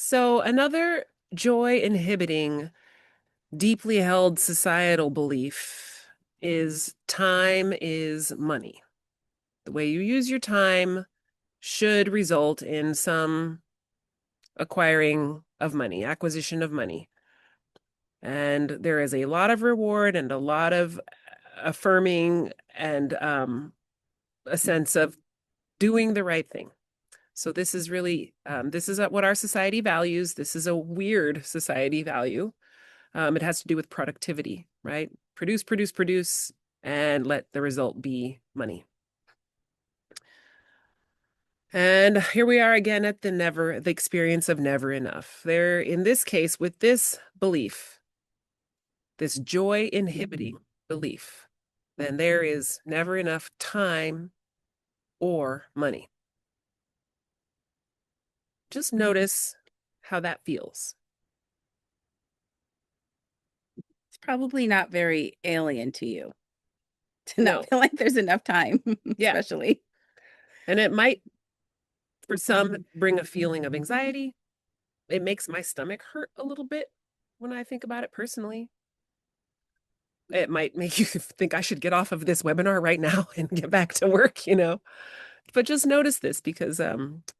So another joy inhibiting, deeply held societal belief is time is money. The way you use your time should result in some acquiring of money, acquisition of money. And there is a lot of reward and a lot of affirming and a sense of doing the right thing. So this is really, this is what our society values. This is a weird society value. It has to do with productivity, right? Produce, produce, produce, and let the result be money. And here we are again at the experience of never enough. There, in this case, with this belief, this joy inhibiting belief, then there is never enough time or money. Just notice how that feels. It's probably not very alien to you to not No. feel like there's enough time, Yeah. especially. And it might, for some, bring a feeling of anxiety. It makes my stomach hurt a little bit when I think about it personally. It might make you think I should get off of this webinar right now and get back to work. But just notice this because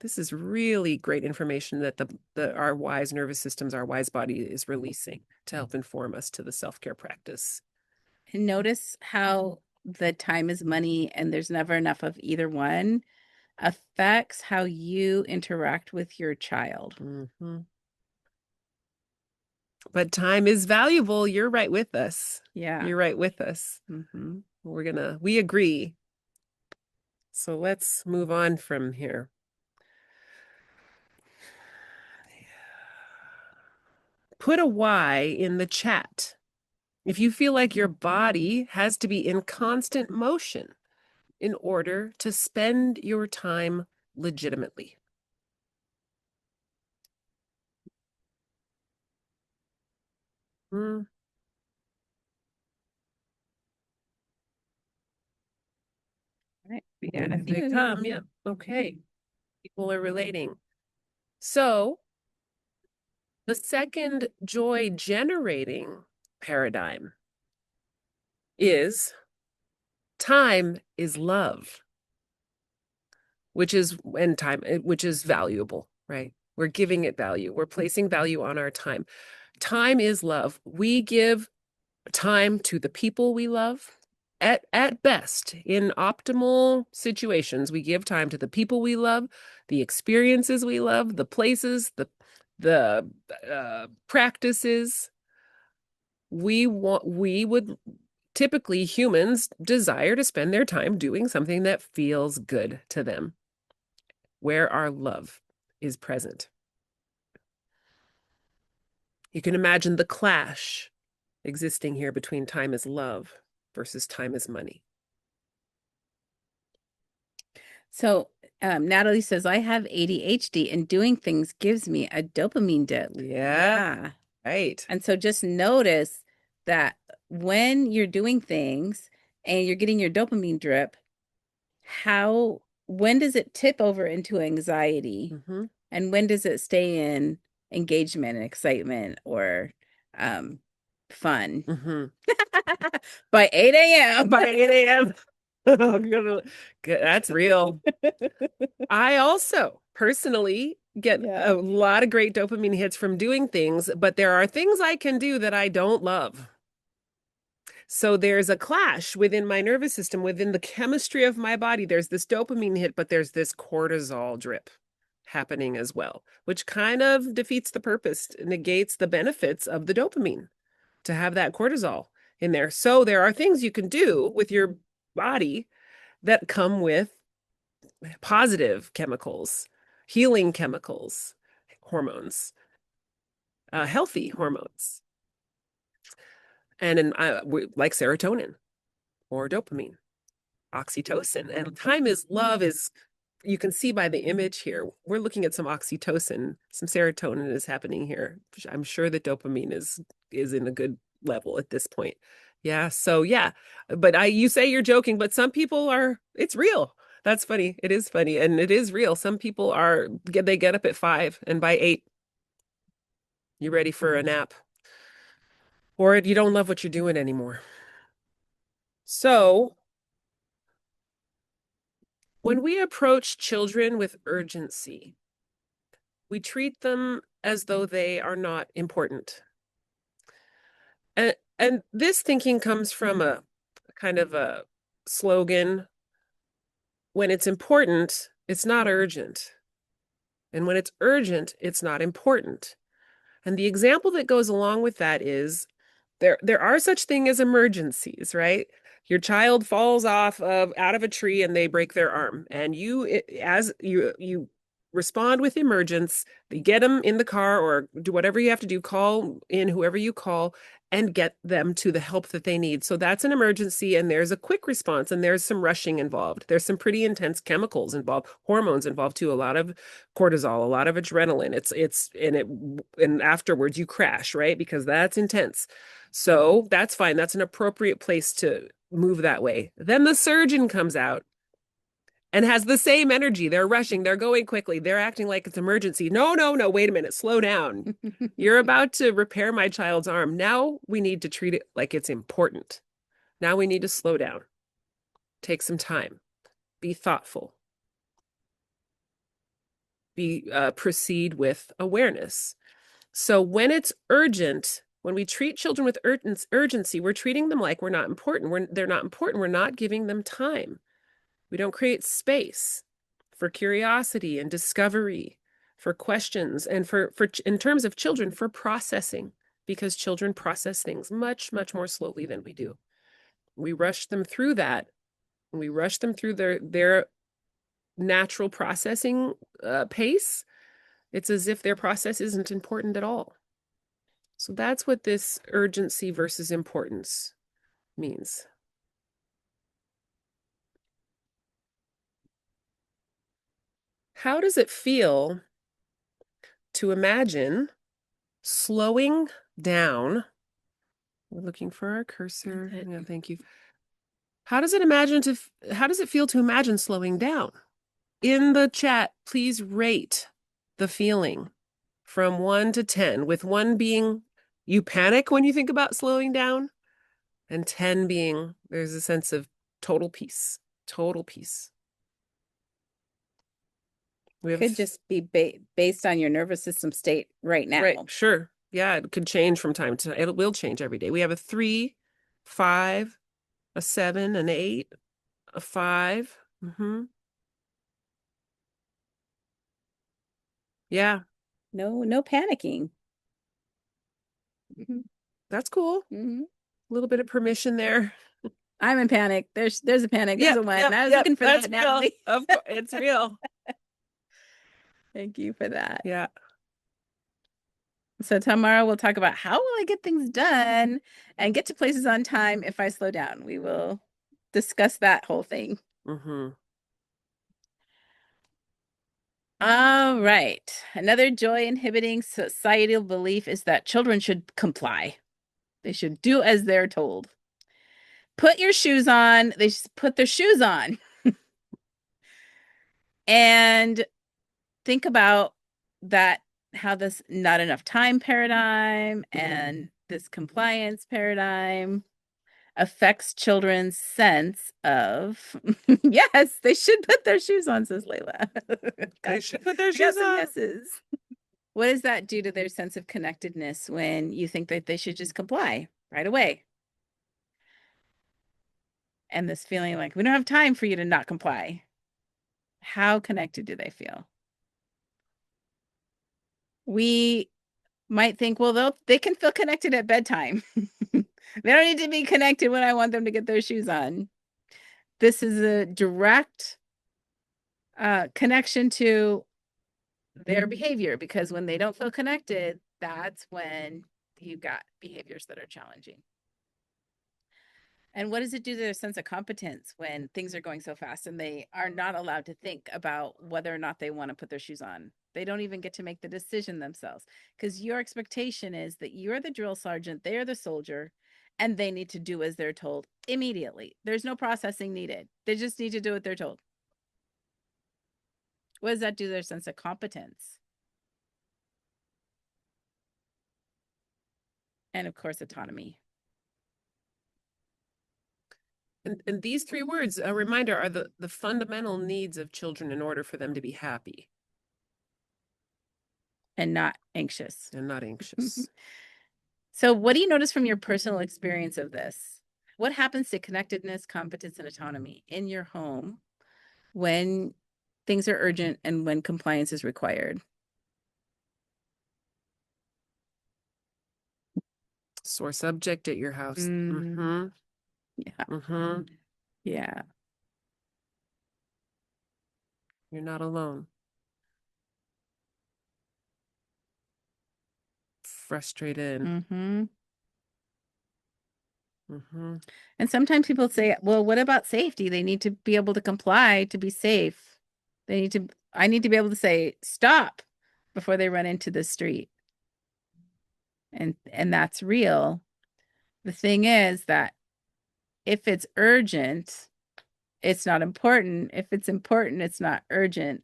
this is really great information that our wise nervous systems, our wise body is releasing to help inform us to the self-care practice. And notice how the time is money and there's never enough of either one affects how you interact with your child. Mhm. But time is valuable. You're right with us. Yeah. You're right with us. We agree. So let's move on from here. Put a Y in the chat if you feel like your body has to be in constant motion in order to spend your time legitimately. Mm, Right. yeah, they come. Yeah. Okay. People are relating. So the second joy generating paradigm is time is love, which is which is valuable, right? We're giving it value. We're placing value on our time. Time is love. We give time to the people we love. At best, in optimal situations, we give time to the people we love, the experiences we love, the places, the practices. We would typically humans desire to spend their time doing something that feels good to them, where our love is present. You can imagine the clash existing here between time is love versus time is money. So Natalie says, I have ADHD and doing things gives me a dopamine dip. Yeah, right. And so just notice that when you're doing things and you're getting your dopamine drip, when does it tip over into anxiety? Mm-hmm. And when does it stay in engagement and excitement or um, fun? Mm-hmm. By 8 a.m. By 8 a.m. Oh, that's real. I also personally get Yeah. a lot of great dopamine hits from doing things, but there are things I can do that I don't love. So there's a clash within my nervous system, within the chemistry of my body. There's this dopamine hit, but there's this cortisol drip happening as well, which kind of defeats the purpose, negates the benefits of the dopamine to have that cortisol in there. So there are things you can do with your body that come with positive chemicals, healing chemicals, hormones, healthy hormones, and like serotonin or dopamine, oxytocin. And time is love is, you can see by the image here, we're looking at some oxytocin, some serotonin is happening here. I'm sure that dopamine is in a good level at this point. Yeah, so yeah, but you say you're joking, but some people it's real. That's funny. It is funny, and it is real. Some people they get up at 5, and by 8, You ready for a nap? Or you don't love what you're doing anymore. So, when we approach children with urgency, we treat them as though they are not important. And this thinking comes from a kind of a slogan: when it's important, it's not urgent. And when it's urgent, it's not important. And the example that goes along with that is there are such thing as emergencies, right? Your child falls off of out of a tree and they break their arm, and as you respond with emergence, you get them in the car or do whatever you have to do, call in whoever you call and get them to the help that they need. So that's an emergency, and there's a quick response, and there's some rushing involved. There's some pretty intense chemicals involved, hormones involved too, a lot of cortisol, a lot of adrenaline. And afterwards you crash, right? Because that's intense. So that's fine. That's an appropriate place to move that way. Then the surgeon comes out and has the same energy. They're rushing, they're going quickly, they're acting like it's emergency. No, no, no, wait a minute, slow down. You're about to repair my child's arm. Now we need to treat it like it's important. Now we need to slow down, take some time, be thoughtful, proceed with awareness. So when it's urgent, when we treat children with urgency, we're treating them like we're not important. They're not important. We're not giving them time. We don't create space for curiosity and discovery, for questions, and for in terms of children, for processing, because children process things much, much more slowly than we do. We rush them through that. We rush them through their natural processing pace. It's as if their process isn't important at all. So that's what this urgency versus importance means. How does it feel to imagine slowing down? We're looking for our cursor. Yeah, thank you. How does it feel to imagine slowing down? In the chat, please rate the feeling from 1 to 10, with 1 being you panic when you think about slowing down, and 10 being there's a sense of total peace. Total peace. We have Could just be based on your nervous system state right now. Right, sure. Yeah, it could change from time to time. It will change every day. We have a 3, 5, a 7, an 8, a 5. Yeah, No panicking. that's cool. A little bit of permission there. I'm in panic. There's a panic. There's a 1. I was looking for that's that, real. Natalie. Of course, it's real. Thank you for that. Yeah. So tomorrow we'll talk about how will I get things done and get to places on time if I slow down. We will discuss that whole thing. All right. Another joy inhibiting societal belief is that children should comply. They should do as they're told. Put your shoes on. They should put their shoes on. And think about that, how this not enough time paradigm and this compliance paradigm affects children's sense of yes, they should put their shoes on, says Layla. They should put their shoes on. Yeses. What does that do to their sense of connectedness when you think that they should just comply right away? And this feeling like we don't have time for you to not comply. How connected do they feel? We might think, well, they can feel connected at bedtime. They don't need to be connected when I want them to get their shoes on. This is a direct connection to their behavior, because when they don't feel connected, that's when you've got behaviors that are challenging. And what does it do to their sense of competence when things are going so fast and they are not allowed to think about whether or not they want to put their shoes on? They don't even get to make the decision themselves, because your expectation is that you're the drill sergeant, they're the soldier, and they need to do as they're told immediately. There's no processing needed. They just need to do what they're told. What does that do to their sense of competence? And of course, autonomy. And these three words, a reminder, are the fundamental needs of children in order for them to be happy And not anxious. and not anxious. So, what do you notice from your personal experience of this? What happens to connectedness, competence, and autonomy in your home when things are urgent and when compliance is required? Sore subject at your house. Mm, Mm-hmm. yeah. Mm-hmm. Yeah. You're not alone. Frustrated. Mm-hmm. Mm-hmm. And sometimes people say, well, what about safety? They need to be able to comply to be safe. I need to be able to say, stop before they run into the street. And that's real. The thing is that if it's urgent, it's not important. If it's important, it's not urgent.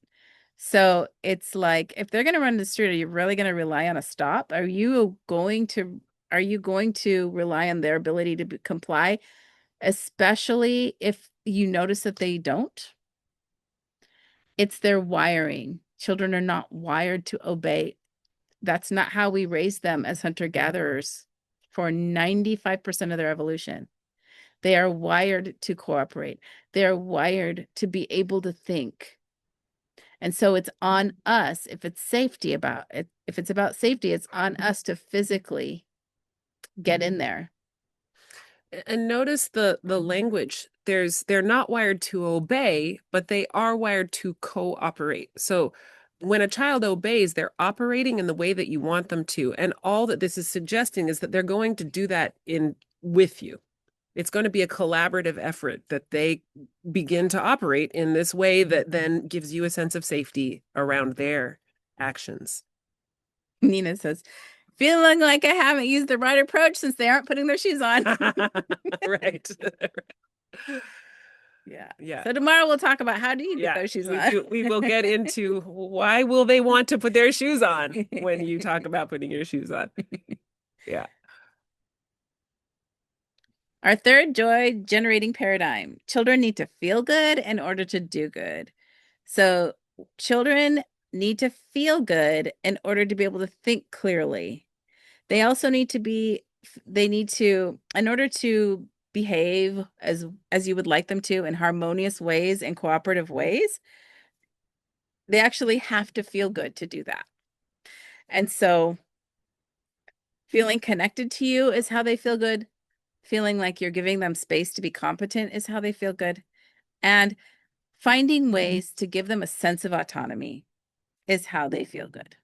So it's like if they're going to run the street, are you really going to rely on a stop? Are you going to rely on their ability to comply, especially if you notice that they don't? It's their wiring. Children are not wired to obey. That's not how we raise them as hunter-gatherers for 95% of their evolution. They are wired to cooperate. They are wired to be able to think. And so it's on us if it's safety about it. If it's about safety, it's on us to physically get in there. And notice the language. They're not wired to obey, but they are wired to cooperate. So when a child obeys, they're operating in the way that you want them to. And all that this is suggesting is that they're going to do that in with you. It's going to be a collaborative effort that they begin to operate in this way that then gives you a sense of safety around their actions. Nina says, feeling like I haven't used the right approach since they aren't putting their shoes on. Right. Yeah. Yeah. So tomorrow we'll talk about how do you get Yeah. those shoes on. We will get into why will they want to put their shoes on when you talk about putting your shoes on. Yeah. Our third joy generating paradigm. Children need to feel good in order to do good. So children need to feel good in order to be able to think clearly. They also need to be, they need to, in order to behave as you would like them to in harmonious ways and cooperative ways, they actually have to feel good to do that. And so feeling connected to you is how they feel good. Feeling like you're giving them space to be competent is how they feel good. And finding ways to give them a sense of autonomy is how they feel good.